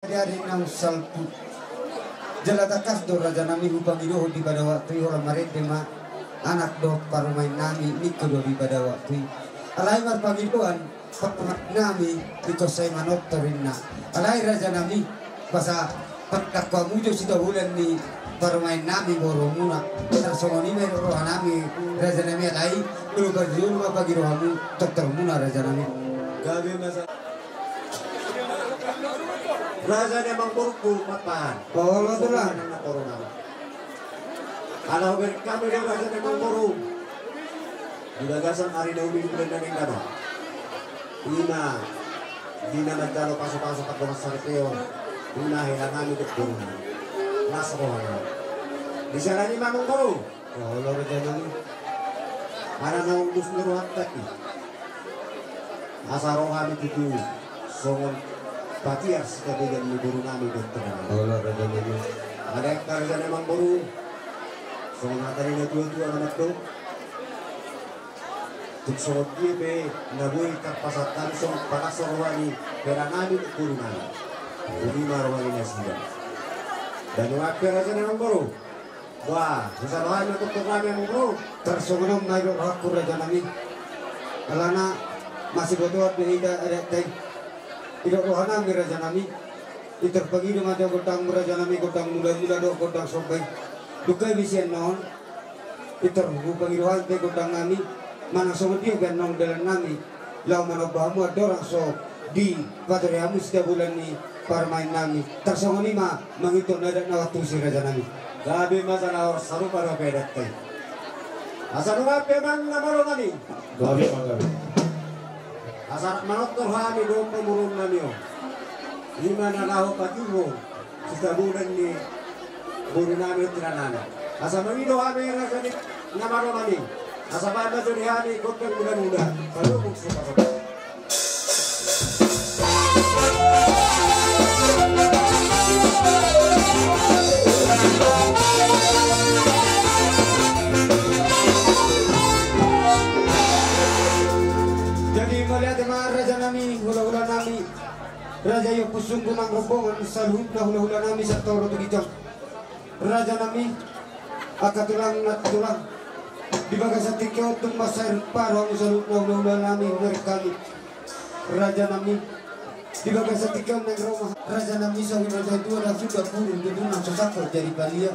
Dari nang salpu jalatakas do raja nami hupang idoho di pada waktu orang marete ma anak do parumain nami niko do di pada waktu alai mar pagidoan nami ikosai manot torinna alai raja nami basa patakwa mujo sida bulan ni parumain nami boromuna tersongoni me roha nami raja nami alai dulu berjul ma pagidohamu termuna raja nami gabi masa Raja memang buruk matan. Kalau tu lah. Kalau kami dia raja memang buruk. Di gagasan hari dahulu bulan yang kado. Dina mencalo pasok-pasok kat rumah saripeo. Dina hilang kami ke buruk. Nasrohana. Di sana ni memang buruk. Kalau raja nami. Mana nang dus niruhat tadi. Asarohami itu songon Patiar sekalian guru nami dokter. Allah raja nami. Ada kerja memang baru. Soalnya tadi na dua anak tu. Tuksod dia be nabui kapasatan song pakasorwani peranami guru nami. Jadi marwani nasiba. Dan waktu kerja memang baru. Wah, bisa lawan dokter nami yang baru. Tersogonom na ilo aku raja nami. Alana masih bodoh berida ada teh. Tidak rohana mi raja nami iterpagi dengan dia godang raja nami godang mula-mula do godang sobai dukai bisian non iterbu pangirohan te godang nami mana so dia gan nong dalam nami lau manobamu ada orang so di patriamu setiap bulan ni parmain nami tersongoni ma mangito nada na waktu si raja nami gabi masalah saru para pedat teh asal ngape man namaro nami gabi gabi asal manot terhami do pemurun nami lima nalaho patiho setiap bulan ni buru nami tiranana asal mengido hami raga ni namaro nami asal banda jadi hami kotem muda-muda kalau buksu pasok. Hula-hula nami raja yo pusungku nang rombongan salut na hula-hula nami sa toro tugijang raja nami akatulang natulang di bagas sa tikyo tung masair parang salut na hula-hula nami ngerkali raja nami di bagas sa tikyo nang Roma raja nami sa raja itu ada sudah purun duduk nang sosakor jadi balia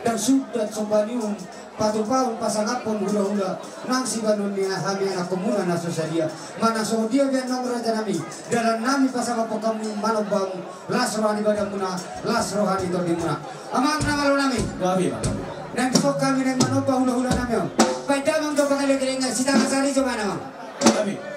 dan sudah sembalium patu-pau pasangapon hula-hula nang si banon niya hami anak komuna na sosalia mana so dia biar nong raja nami dalam nami pasangapon kamu manobam las rohani badan muna las rohani todi muna amang nama lo nami gabi nang sok kami nang manobam hula-hula nami om pada mang do pangali keringa sita kasari coba nama gabi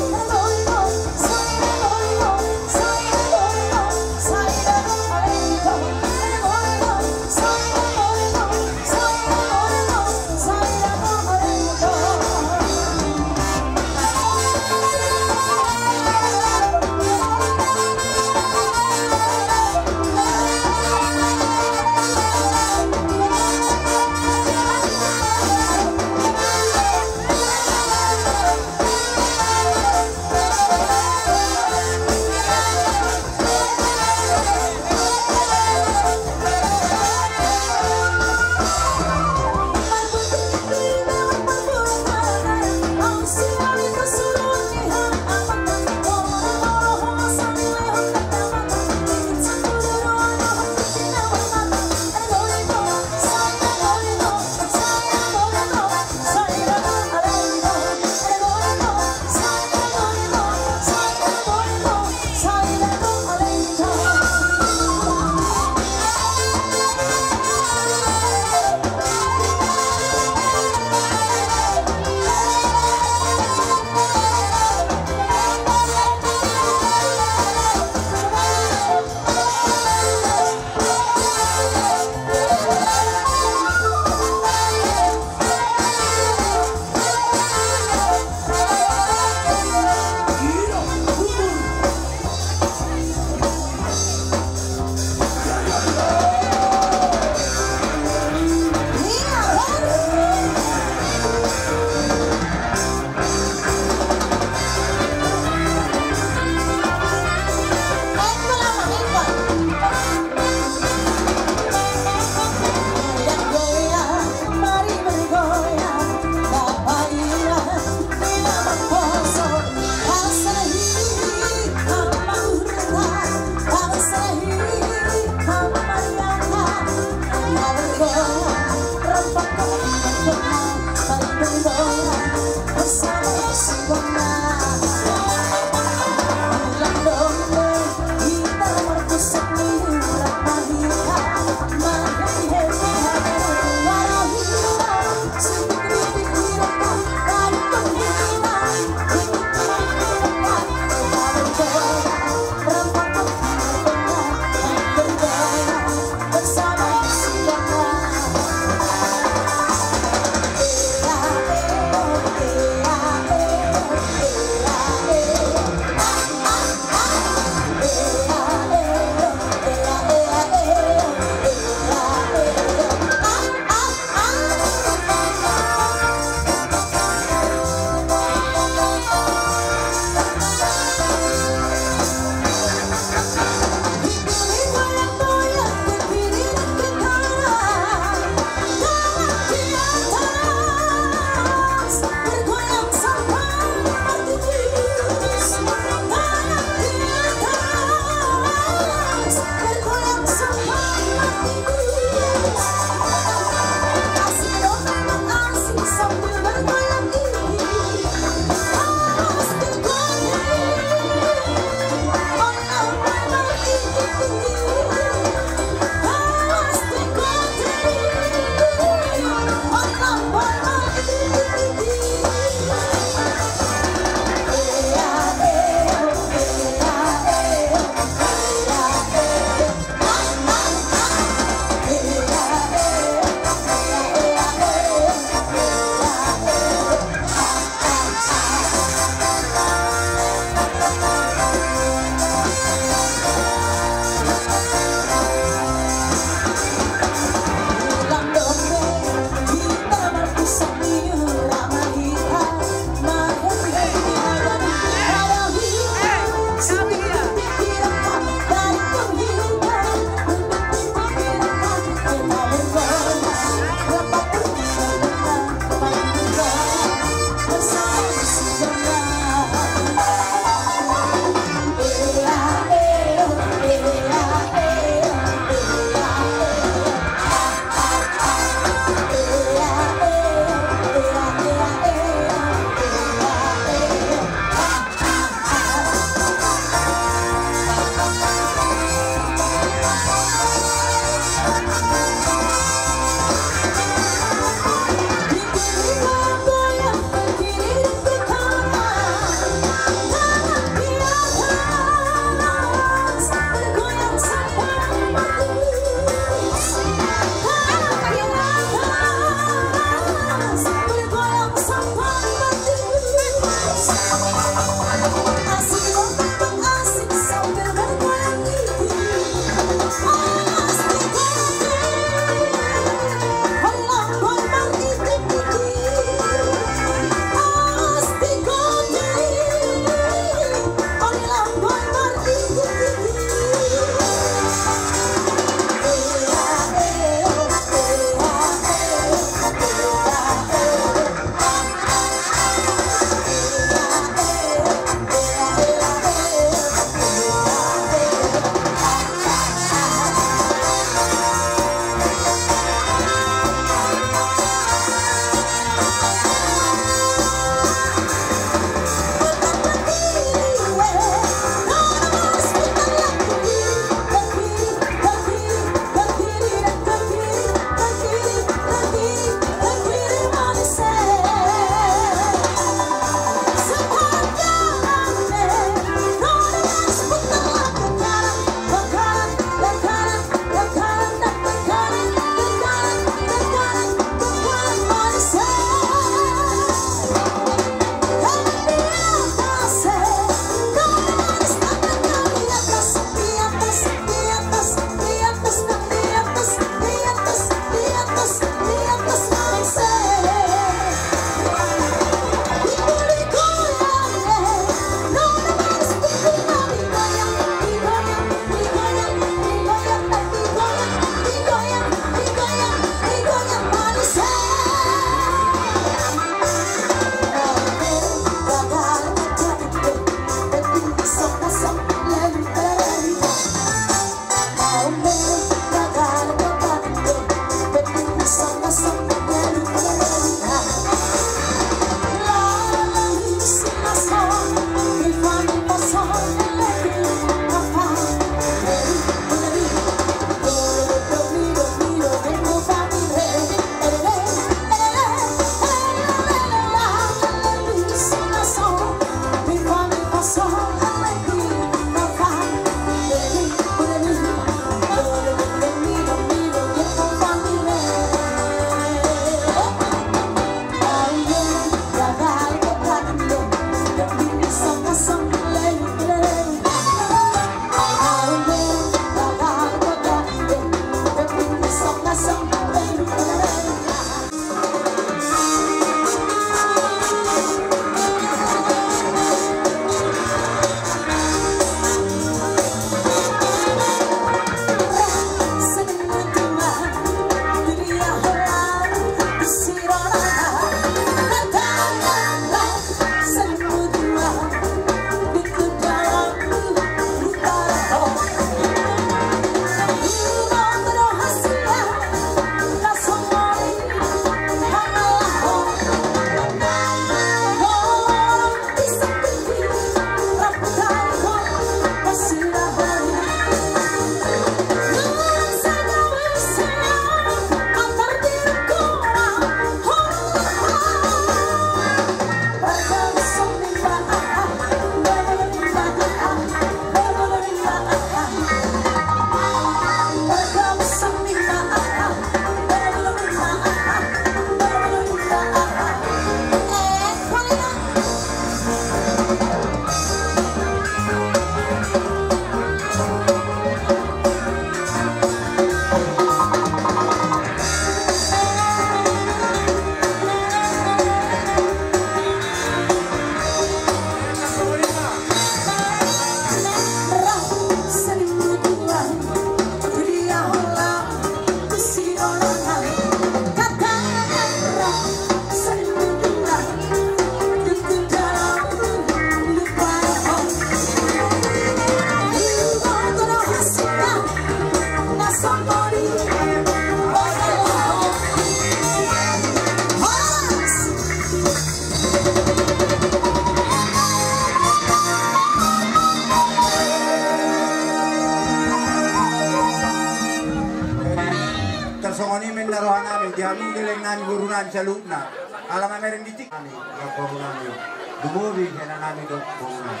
asal songoni men narohan namin diamin dileng namin gurunan sa luna alam meron ditik kami ang guru namin dumubi kaya namin do gurunan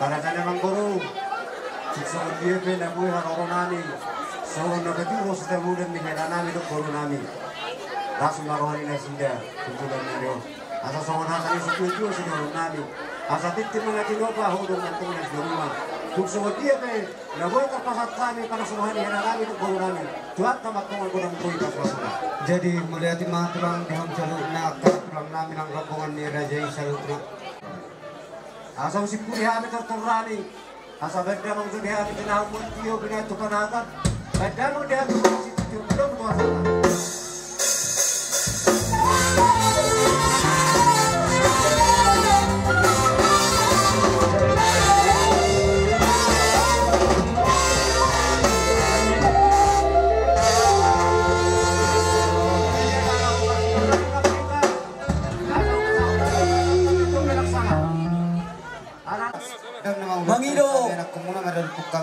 para sa namang guru siksa dia pe na buhay haro namin so nakaturo sa tamudan ni kaya namin do guru namin rasul narohan na sida tutulan niyo asal songon hasan sa tujuan sa guru namin asal titik mga tinopa hudong ng tunas di rumah kung dia pe nabuhay kapasat kami para sumuhan niya namin do guru namin tuat kamatungan ko ng buhay kapasat. Jadi melihat mga tulang diham salud na tulang namin ang rombongan ni Raja salud na. Asa si puri kami terturani. Asa benda mong sudi kami tinahong muntiyo pinatukanatan. Benda mong dia tu si tujuh belum kuasa.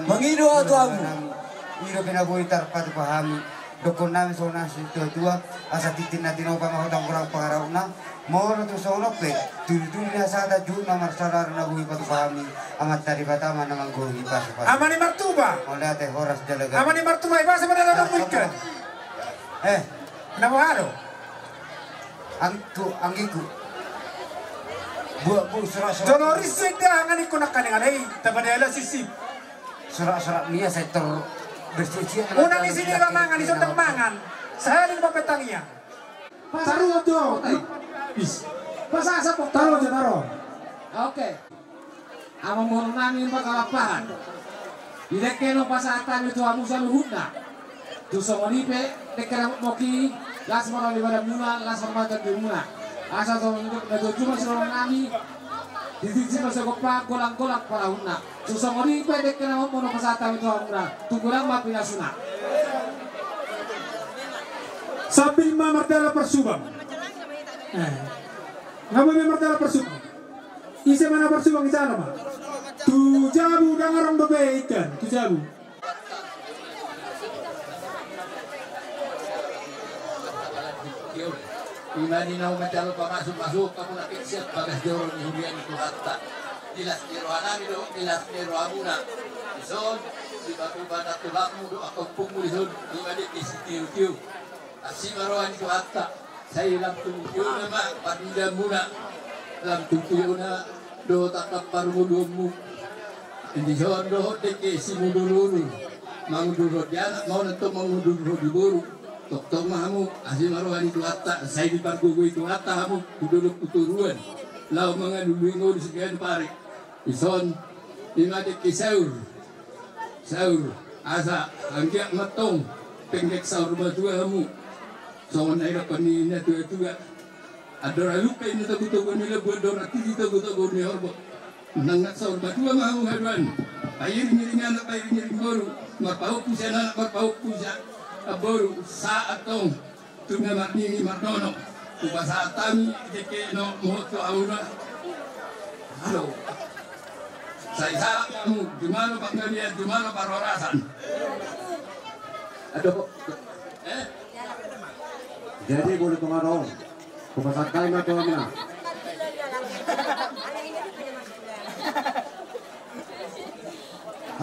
Mengido atau aku iro pinabuhi tarpatu pahami dokon namin so nasi tua asa titin natin o pamahutang kurang pangaraw na moro to sa unok pe dulu na sa ta jud na marsalar na buhi patu pahami amat dari batama na mangguhi pa sa Amani Martuba oleh ate horas dalaga Amani Martuba ibasa mo na lang weekend namuharo ang iku buat surat-surat Donoris seda ngani ko nakalinganay tabadala sisip surat-surat niya sektor bersuci unang isini mangan isang mangan sahaling papetang iya Taruh tuh, pasang sapok taruh aja taruh. Oke. Amo mau nangin pakalapahan. Dilekeno pasatan itu amu saluhuna. Tu somonipe dekera moki las morali pada muna las hormatan di muna. Asa to cuma suruh nami. Didi masuk kopa kolang-kolang para huna. Tu somonipe dekera mau pasatan itu amuna. Tunggulang mapina suna. Sabi martela persubang ngapain martela persubang isa mana persubang isa nama tu jabu dangarong dobe ikan tu jabu Imani na umatalo pamasok-masok ako na piksat bagas doron ni Julian itu hatta dilas niro anami do dilas niro amuna ison di batu-batu at tubakmu do ako pumulison imani isi-tiyo Asi maroan itu hatta saya lam tungkiyo na ma paninda muna lam tungkiyo na do takap parumudumu hindi siya do teke si mudururu mangudurod yan mau na to mangudurod di buru tok mahamu asi maroan itu hatta saya di pargugo itu hatta hamu kuduluk uturuan lau mga luluingo di sekian pare ison imadik kisaur saur asa angkiak matong penggek saur batua hamu so naira panina tua adora lupa ini tagu-tagu nila buat dora tigi tagu-tagu ni orbo nangat saur batua mau haduan air nyiring anak air nyiring boru marpau pusa anak marpau pusa boru saat tong tunga marnini marnono ubasa tami deke no moto auna halo saya kamu gimana pak ngeliat gimana parorasan aduh Jadi boleh kemarau, kupasak kain atau mana?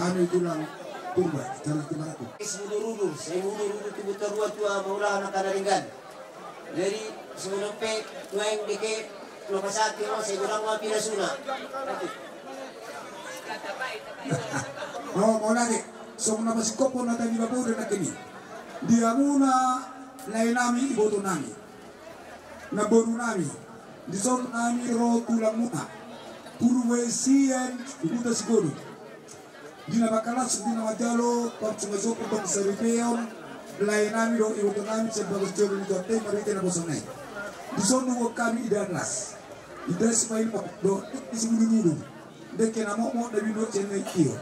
ano itu lang turba jalan kemana tuh Semudururu, saya mudururu tubuh terua tua maulah anak kadaringan. Dari semunope tuang deke lokasati mo saya kurang mapi rasuna. oh mau lagi so na masikopo na tayo baburan na kini dia muna lain nami iboto nami na boru nami di son nami ro tulang muna puru wesian ibuta siguro di na bakalas di na majalo pag sumasok pag sa ripeon lain nami ro iboto nami sa bagus joro ni dote marite na bosong nai di son nuwag kami idanlas idas mail do isimulunulu deke na mo na bido chenai iyo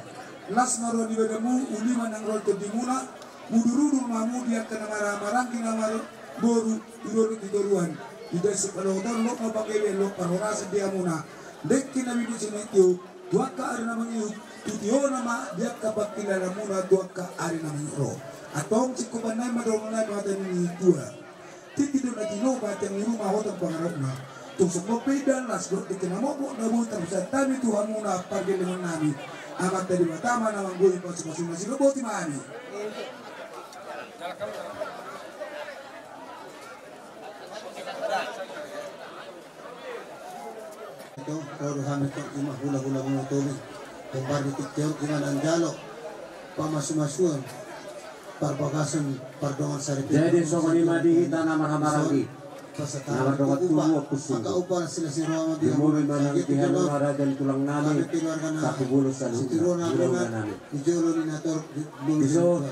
las maro di bedamu ulima nang rol di muna mudururu mamu dia kena marah-marah kina maru boru idoro tidoruan ida sepalotan lo no pakai lo parorasa dia muna dek kina bidu sini tiu tuaka ari namang iu tutio nama dia kapak kila muna tuaka ari namang ro atau cukup panai madonai baten ni tua titi do na tino baten ni rumah hotel pangarapna tusuk mo pedan las go dikenamo mo na mo tapos tabi Tuhan mo na pagdilingon nami amat tadi matama na mangguli pa sa masing boti mani itu kalau hamil itu imah hula-hula menutuli kembar di tiktiong iman anjalo pamasumasuan parbagasan pardongan sarip jadi sokoni madi tanah marhamarawi nama dongat tubuh kusung maka upah sila si Roma di mobil manang tihan raja tulang nami tapi bulu sanu tulang nami dijolo ni nator tuso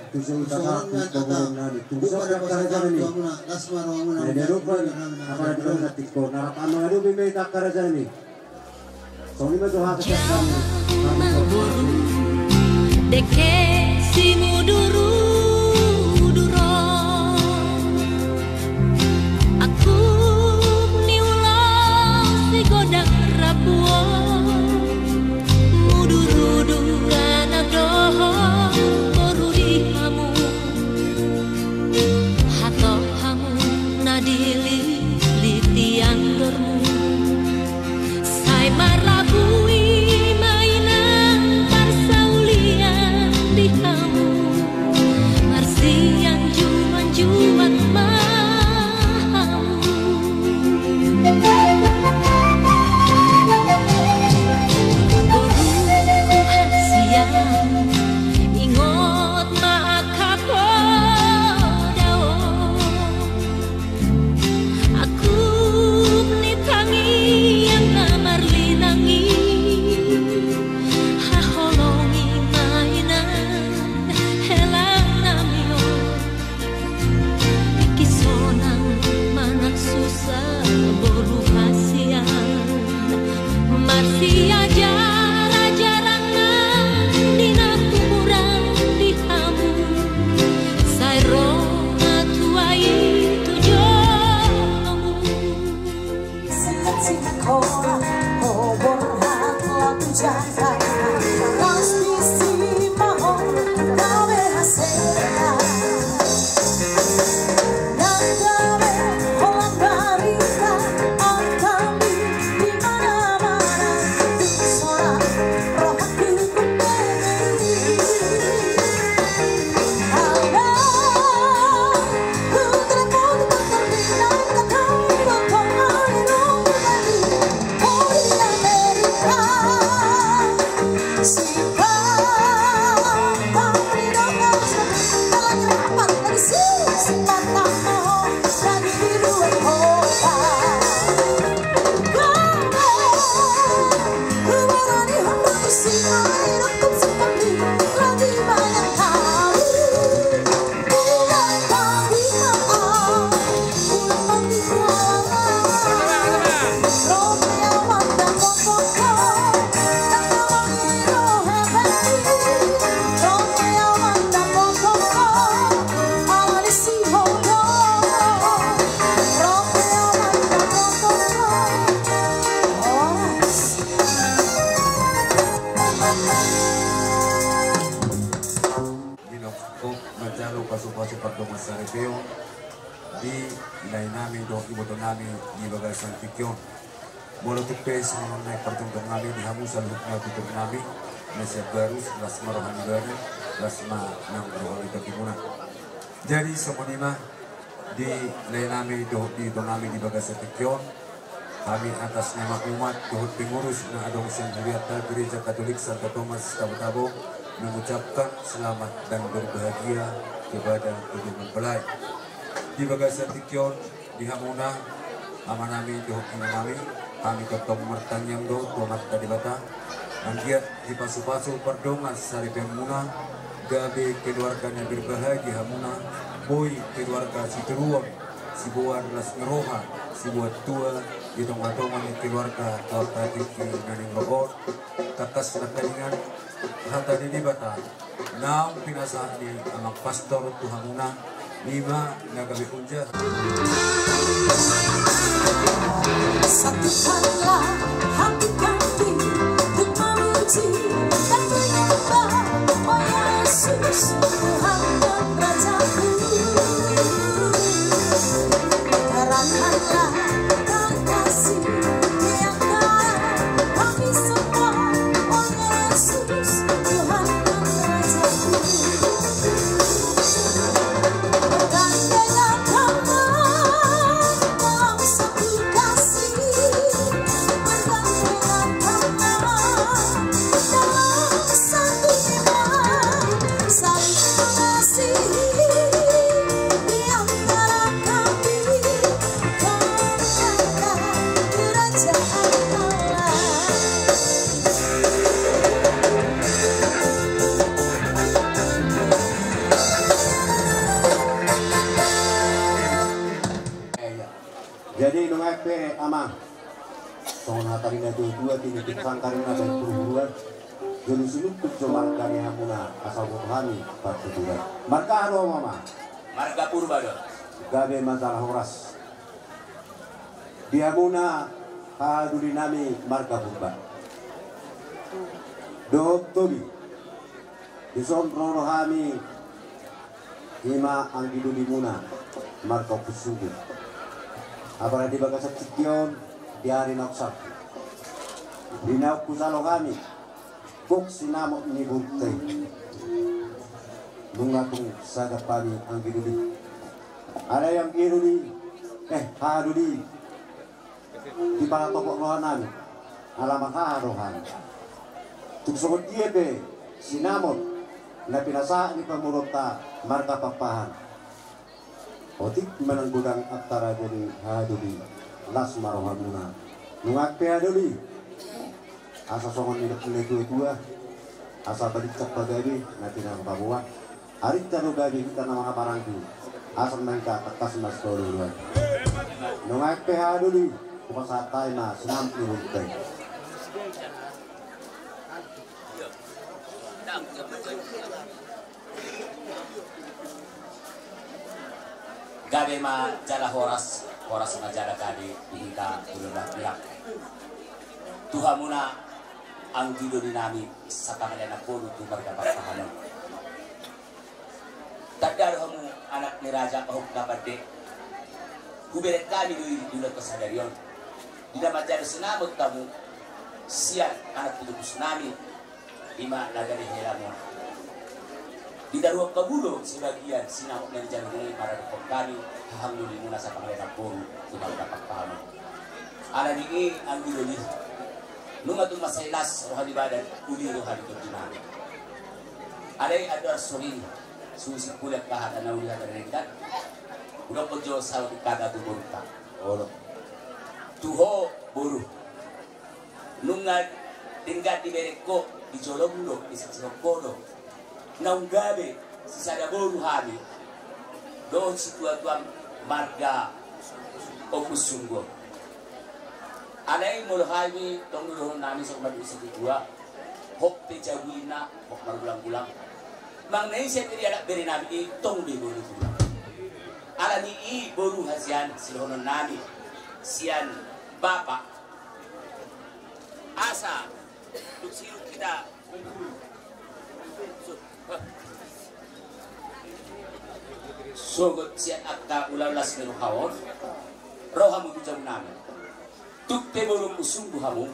utaka tulang nami tuso karaja ni lasma Roma jadi rupa apa doang natiko narapan mengadu bimbe tak karaja ni sokoni mah doa kesehatan deke si muduru di ilay namin do iboto namin di bagasan tikyon molo tipes mengenai pertunjukan namin di hamusan hukna tutur namin Mesir Garus lasma rohani gani lasma nang rohani takimuna jadi semuanya di ilay namin do namin di bagasan tikyon kami atas nama umat dohut pengurus na adong Sanggeriata Gereja Katolik Santo Thomas Tabo-Tabo mengucapkan selamat dan berbahagia kepada kedua mempelai di bagasan tikyon di hamuna amanami dohut nami kami ketemu mertanyang do tomat tadi bata anggiat di pasu-pasu perdongan sari pemuna gabe keluarganya berbahagia hamuna boy keluarga si teruang si buat las ngeroha si buat tua di tongga-tongan keluarga tau tadi naning robot kakas nakalingan hata di bata nam pinasa ni amang pastor tuhamuna lima nagabi unja satukanlah hati kami untuk memuji dan menyembah oh Yesus Tuhan dan Raja Jadi nung FP ama soalnya hatari na dua tinitip sangkarina dari perburuan jadi sinupit comal kami hamuna asal kutuhani patuturan marga ano mama Marga purba do. gabe masalah horas dihamuna haduli nami marga purba doktori dison rono hami ima ang diduli muna marga pusugo apalagi bagasat sikyon diari naksak dinaw kusalo kami kuk sinamot ni buntay nungatong sagapani ang ginuli ada yang ginuli haduli di para tokok rohanan alamat harohan tugsukot dia be sinamot na pinasa ni pamurota marka papahan otik manang gudang aktara jadi haduli las marohan muna nungak pe haduli asa songon ni dua asa balik cak pagabi na pinakababuan arit taro gabi kita na mga barangki asa mereka kertas mas duluan nungak pe haduli kupasatay na sinam iwintay Gabe ma jala horas ma jala kadi dihika tulungan pihak. Tuhamuna ang gido dinami sa pangalan na puno tu marga papahanan. Tadaro hamu anak ni Raja Ahok dapat de. Huberet kami dulu kesadarion. Tidak majari sinamot kamu sian anak tulus nami lima nagari helamu. Di daruang kabulo sebagian sinamot na diyan ng para kami hahamnuli muna sa pangalan ng puro subang dapat paham. Ala ni ang giloli nung atong masailas rohani badan uli rohani ito dinami. Alay ador sorin susi kulat kahatan na uli hatan rindan udah po Diyos sa kada tuburta oro tuho buru nung tinggal di bereko di jolonglo di sasrokono naung gabe si sadaboru hami doon si tuan marga opus sunggo alay mulhami tong duluhon namin sa umat isa dua hok te jawina hok marulang-ulang mang naisip diri anak beri namin itong di boru tulang ala ni i boru hasian silohonon namin sian bapak asa tuksirut kita sogot sian akta ulalas ni rohawon rohamu bijam namin tukte boru usunggu hamu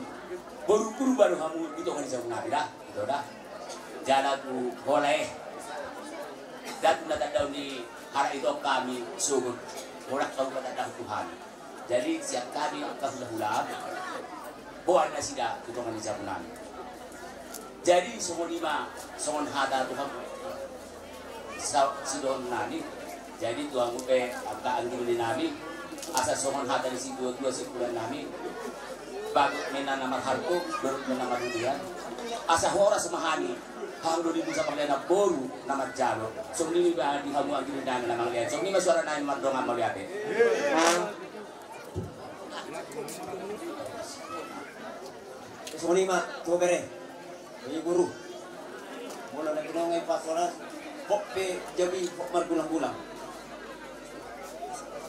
boru kurba rohamu itu kan jam namin dah itu dah jala tu boleh dan nak tahu ni hari itu kami sogot orang tahu kata Tuhan jadi siap kami akta sudah ulang buat nasi dah itu kan jam namin jadi semua lima semua hada Tuhan sidon nani jadi tuang upe agak angin di nami asa somon hata di situ dua sebulan nami bagut mena nama harko baru nama dunia asa hora semahani hang dulu bisa pakai nama boru nama jalo somni ni bah di hamu angin di nami nama lihat somni masuara nami mardongan mau lihat somni mah tuh bere ini guru mulai lagi nongai pasoras Hoppe jabi margulang-gulang.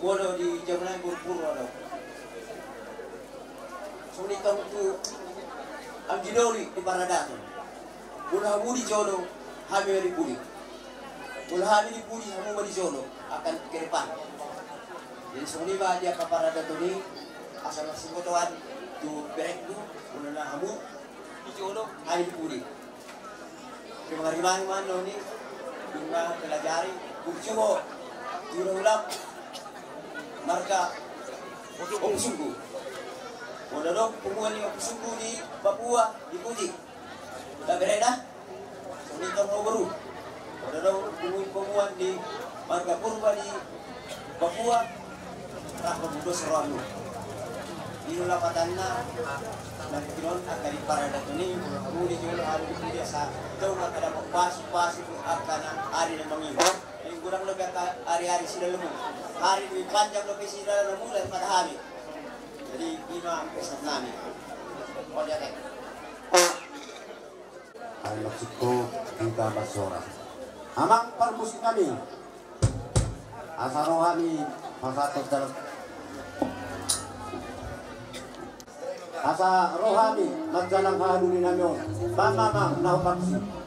Bodo di jaman pur-pur ada. Suni kamu tu am jidori di paradato. Ulah mudi jono hami di puli. Ulah hami di puli hamu di jono akan ke depan. Jadi suni ba dia ke paradato ni asal singgotoan tu berek tu ulah hamu di jono hami di puli. Terima kasih man ni bunga pelajari kurcuho ulang marga opsunggu modalong pumuan yung opsunggu di Papua di Puji tak bereda sunitong baru modalong pumuan di marga purba di Papua tak membunuh seruan inilah patanna dan kinon akan di parada ini kemudian juga hari ini biasa tahu nak ada pas itu akan hari yang mengibat kurang lebih hari-hari sudah lemu. Hari lebih panjang lebih sudah lemu mulai pada hari. Jadi lima pesan nami. Oh dia nek. Ay maksudku kita basora. Amang permusik kami. Asa rohani pasatot dalam. Asa rohani magjalang kahaduli namin. Mamamang naupapsi.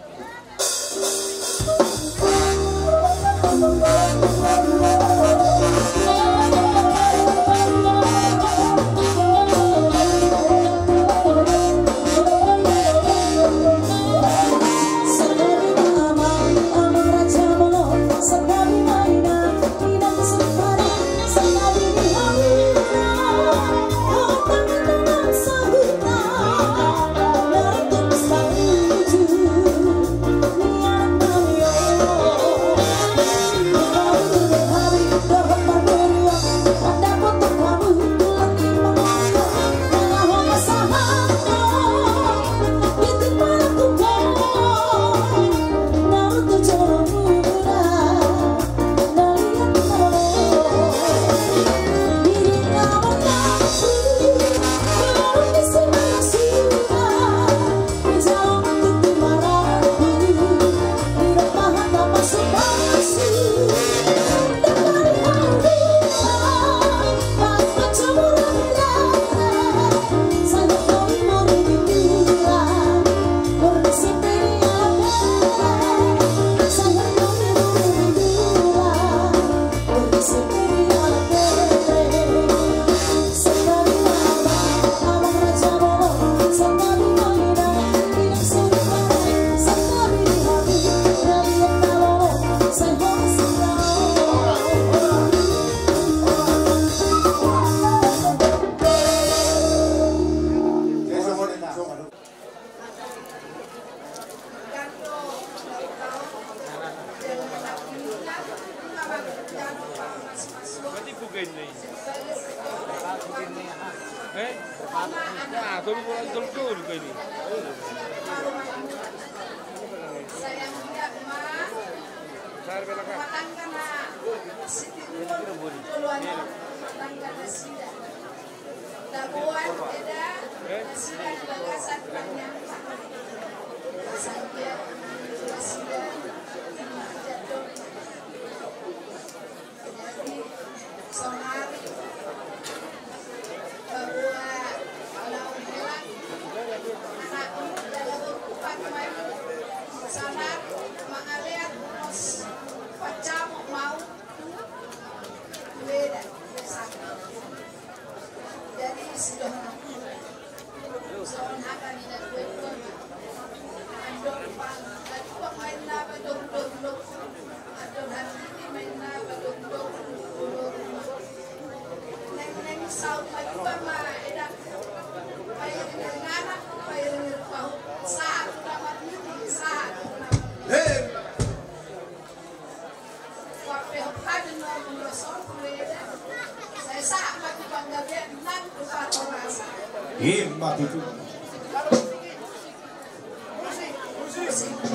Hebat itu.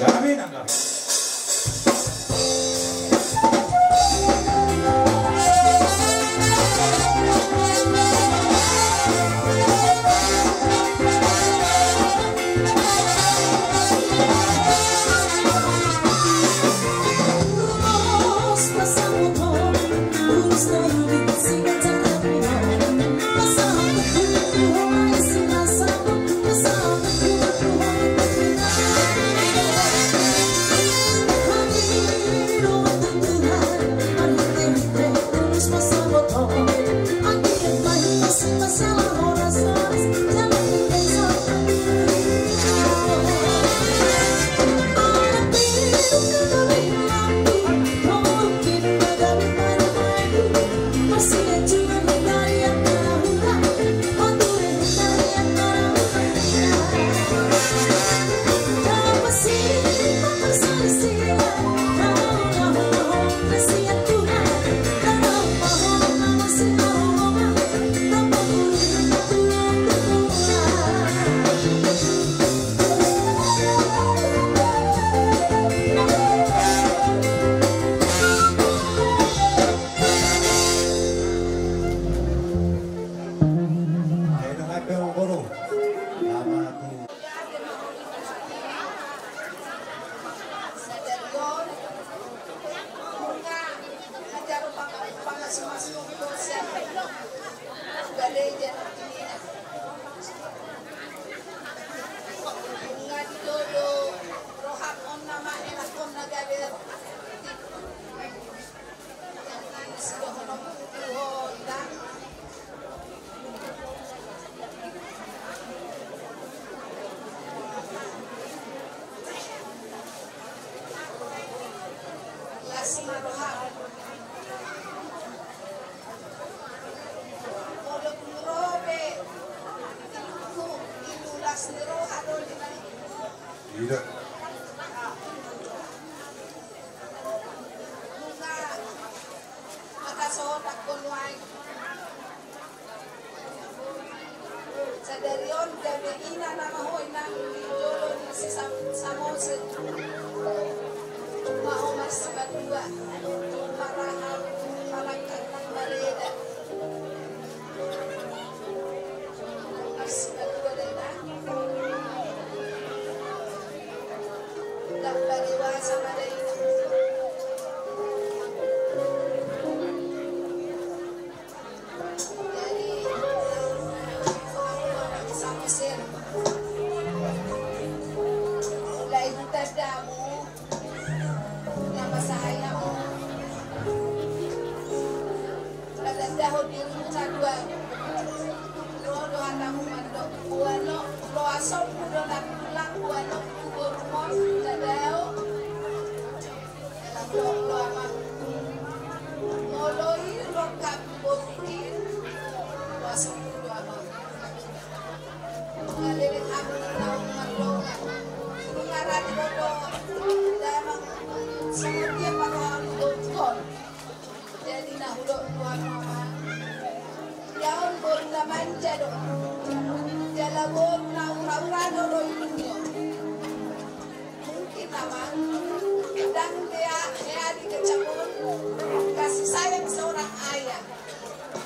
Jamin enggak? semaroha. Kalau robe itu ilulas niroha dulu di mana? Tidak. Bunga makasodak kunway. Sadarion gabi ina na mahoy na idolo ni si Samose. Maumas kadua marahal malangkat ng baleda. Mas kadua deda. Dagbaliwa sa baleda. Jadi Samose mulai tadamu nama saya dahon dirimu cadua lo hatamu mandok buano lo asop udah nak pulang buano kubur mos dadao dalam lo amang ngoloi lo kabokin lo asop udah amang ngalilit aku tahu ngandongan ngarani bodo damang semuanya pakai dokter jadi nahulok tuan mama yaon bon naman jado jalabon na ura-ura do inyo mungkin naman dan dia di kecapon kasih sayang seorang ayah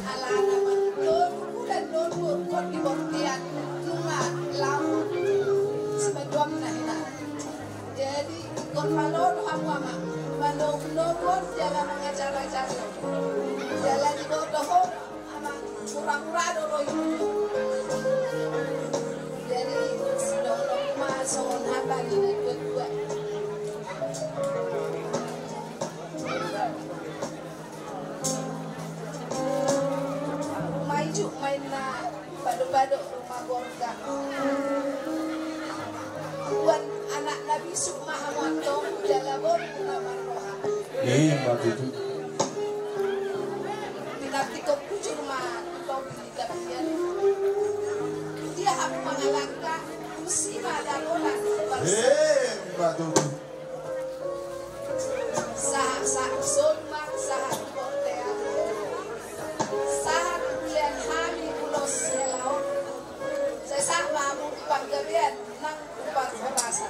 ala naman don udah don kon di bortian lunga lamun sebaduam nahina jadi kon malon amama malon nobon jalan mengacara-acara jalan di bodoh kurang-kurang dulu itu jadi sedolong masuk apa ini berdua maju main na bado-bado rumah gorga buat anak Nabi Sukmahawanto jalabon nama roha Waktu itu dinati ko pujurma dia hak mengalangka musibah darurat Batu sah solma sah portea sah kulian hami pulos selaut saya sah mamu panggabian nang upar perasa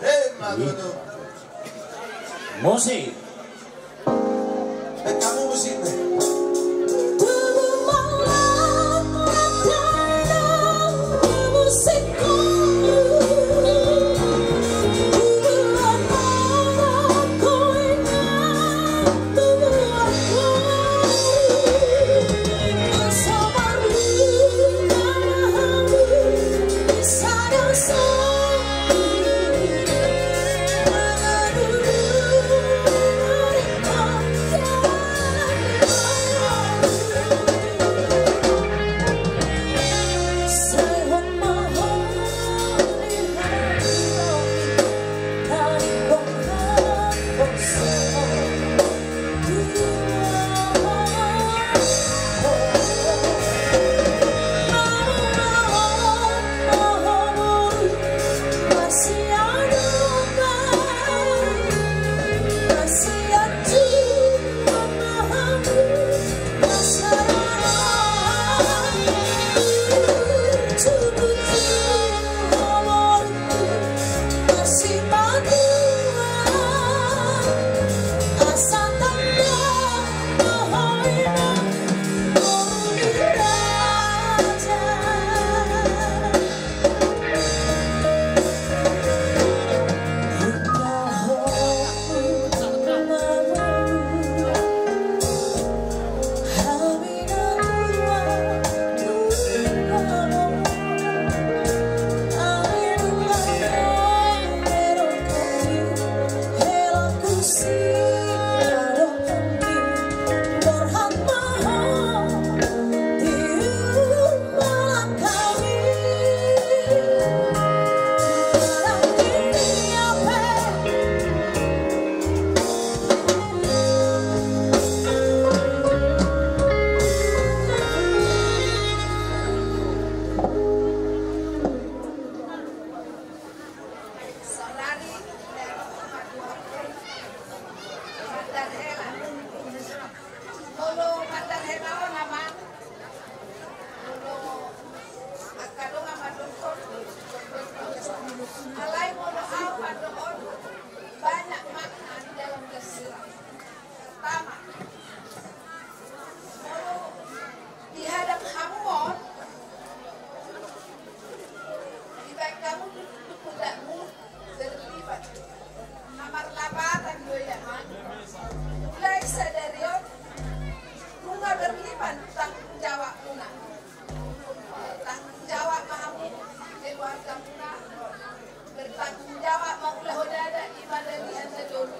musik. Kamu musik deh. kewajiban tanggung jawab muna. Tanggung jawab mahamu keluarga muna. Bertanggung jawab maulah hodada ibadah lihat dulu.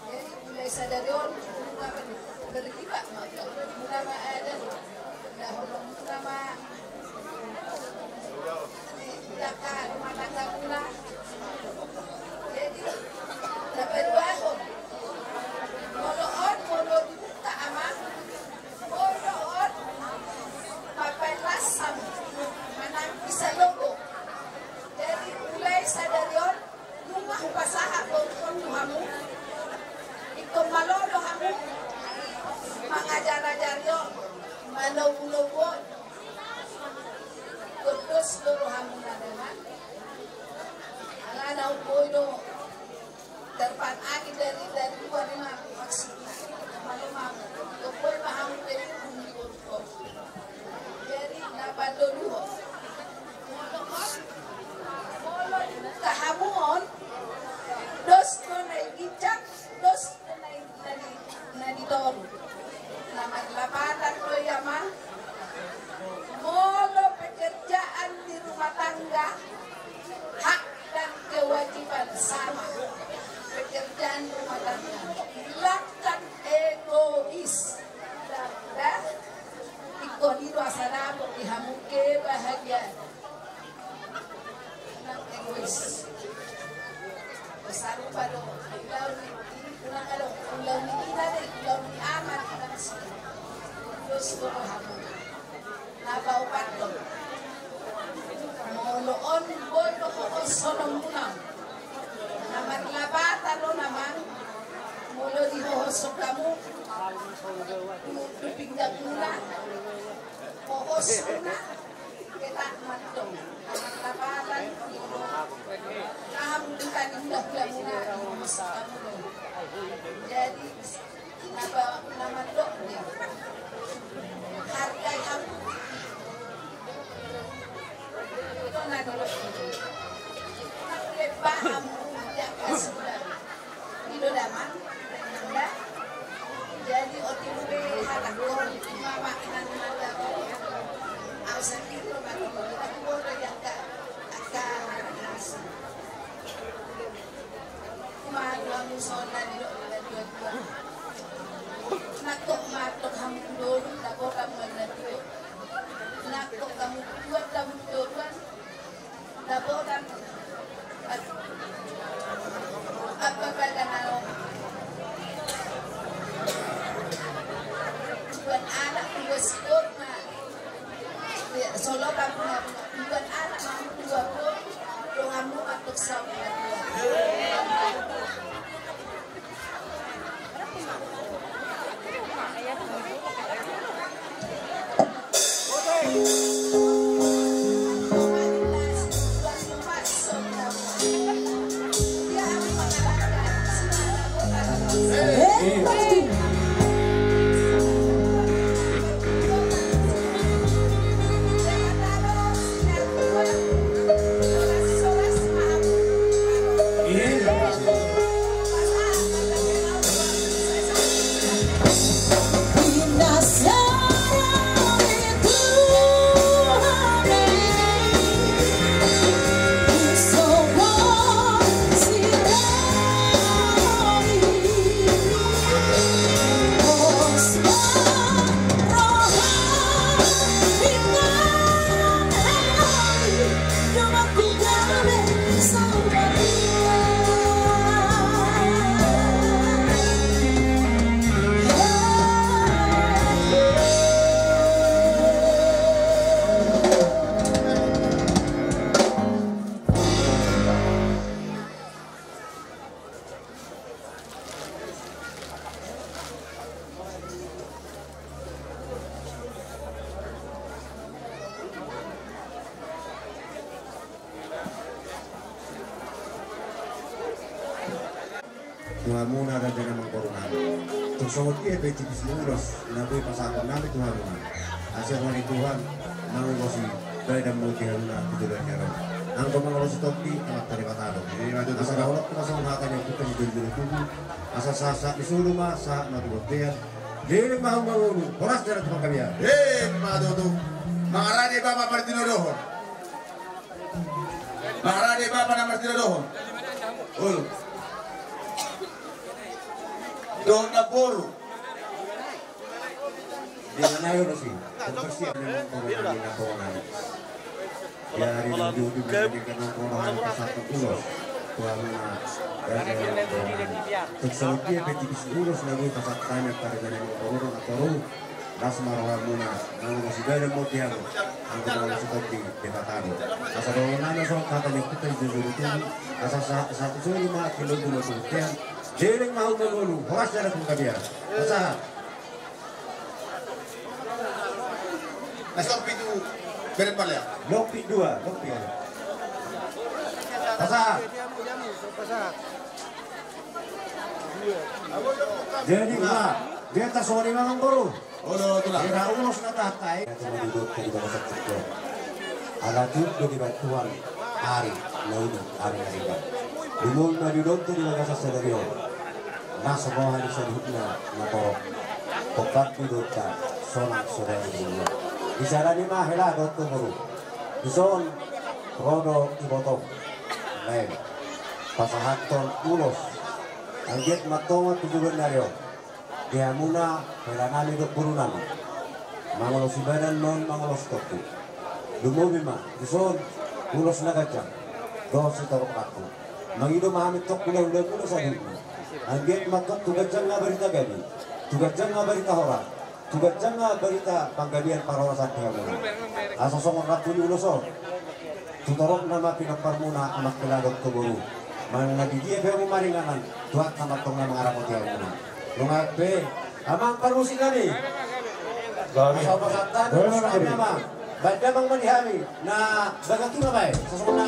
Jadi mulai sadarion berkibat muna ada dahulu muna jaga rumah tangga muna. Jadi dapat wahon. Moloon molo dibuka amang. Moloon papai lasam manang bisa logo. Jadi mulai sadarion rumah upasaha pun hamu. Ikut malolo hamu. Mengajar-ajar yo malogo-logo. Kudus loro hamu nadaman. Alana upodo terpan angin dari luar rumah maksudnya malam upoy hamu dari bumi urut. Jadi dapat dulu. Molo kahamuon dos ko na igicak dos ko na ditoru. Nama lapatan ko yaman. Molo pekerjaan di rumah tangga hak dan kewajiban sama. Pekerjaan rumah tangga hilangkan egois dan ikonido asarabo dihamuke bahagia nang egois besaru pada ulau ni kurang alo ulau ni kita deh ulau ni amat kita sih terus hamu napa upat dong moloon boy ko sonom munang naman labatan lo naman mulo di hohosok kamu pinggang muna hohos muna kita mantong naman labatan kahamudukan hula-hula muna hohosok kamu lo jadi naman lo hargai kamu itu na dulu paham itu daman jadi OTP halak orang mama inan mata ausah itu baru tapi boleh yang akan malu musola di dua nakok matok hamu dulu nakok kamu nanti nakok kamu buat kamu duluan nakok kamu apa pada nalo buat anak dua sidor mah solo kamu buat anak dua pun doamu untuk saudara Tuhamuna dan jangan mengkorunan. Tersebut ia beti bisimulos nabi pasangan nabi Tuhamuna. Hasil wali Tuhan mengurusi dari dan multi haluna tujuan jalan. Angko mengurusi topi alat dari patado. Asal daulat pasang hatan yang kita hidup tubuh. Asal sasa disuruh masa nabi botian Dili mau mangulu, horas dari tempat kami ya. Madodo. Mangarani Bapak Martino Dohon. Mangarani Bapak na Martino Dohon. Dohon na poro. Di mana yun sih? Kebersihan memang orang ini nampol ya hari itu juga dengan orang satu pulau karena teknologi petis pulau selalu pasat tanya karena orang atau ras marwamuna nang masih ada motiang angkat orang seperti debatado asal orang nanya soal kata yang kita jujur itu asal 1,5 kilo gula sutian jeling mau mengulu horas jarak muka dia asal Nasok itu berapa ya? Lopi 2, lopi. Pasah. Jadi lah, dia tak sorry memang baru. Oh, itulah. Dia urus na tatay. Duduk di bawah sektor. Ala juga di batuan hari lain hari mereka. Dumul na duduk di bawah sasario. Nasa bawah di sadutna na porok. Pokat duduk ta sonak sore ini. Isara ni mah hela dokter baru. Ison rodo ibotong. Lain. Pasahaton ulos. Angget matoma tujuan nario. Dia muna hela nami dok burunan. Mangolos ibadan non mangolos toku. Dumobi mah. Ison ulos nagajang. Dos itorok aku. Mangido mahamit tok ulah-ulah muna sa hidupnya. Angget matok tugajang nga berita gani. Tugajang nga berita orang. Tugas jangan berita panggalian para orang sakit muna. Asosong ratu di uloso. Tutorok nama pinaparmuna anak keladok keburu. Managi dia beo maringanan. Tuat sama tong nama ngarap dia muna. Lungape amang parusi kami. Asal pasatan kami amang. Baca bang manihami. Na bagatu na bay. Sosong na.